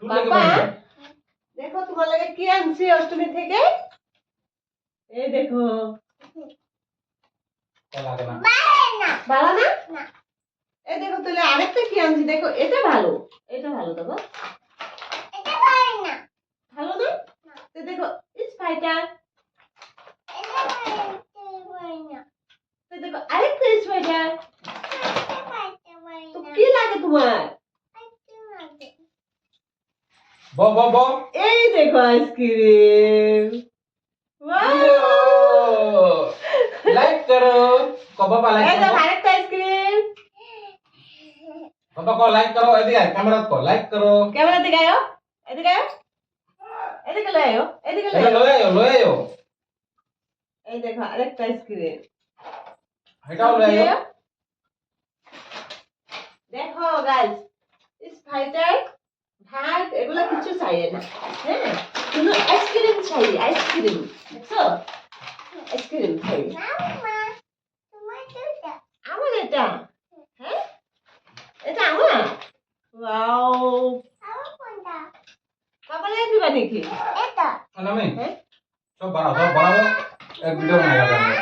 বাবা দেখো তোমার লাগে কি আনছি অষ্টমী থেকে এই দেখো ভালো না এই দেখো তাহলে আরেকটা কি আনছি দেখো এটা ভালো দেখো ভালো না তো দেখো স্পাইডার তো দেখো আরেকটা স্পাইডার তো কি লাগে তোমার বো এই দেখো আইসক্রিম লাইক করো বাবা লাইক এই দেখো করো আরেকটা আইসক্রিম बाबा को लाइक करो एदिके कैमरा को लाइक करो ক্যামেরা দিকে আয়ো এদিকে লয়ে আয়ো এদিকে লয়ে लो आयो এই দেখো আরেকটা আইসক্রিম हटाओ लो आयो দেখো গাইস স্পাইডার ভাত এগুলা কিছু চাই না হ্যাঁ শুধু আইসক্রিম চাই আইসক্রিম দেখছো আইসক্রিম চাই আমার এটা হ্যাঁ এটা আমার ওয়াও বাবা লাই দিবা নাকি ना मैं হ্যাঁ सब बड़ा एक वीडियो बनाएगा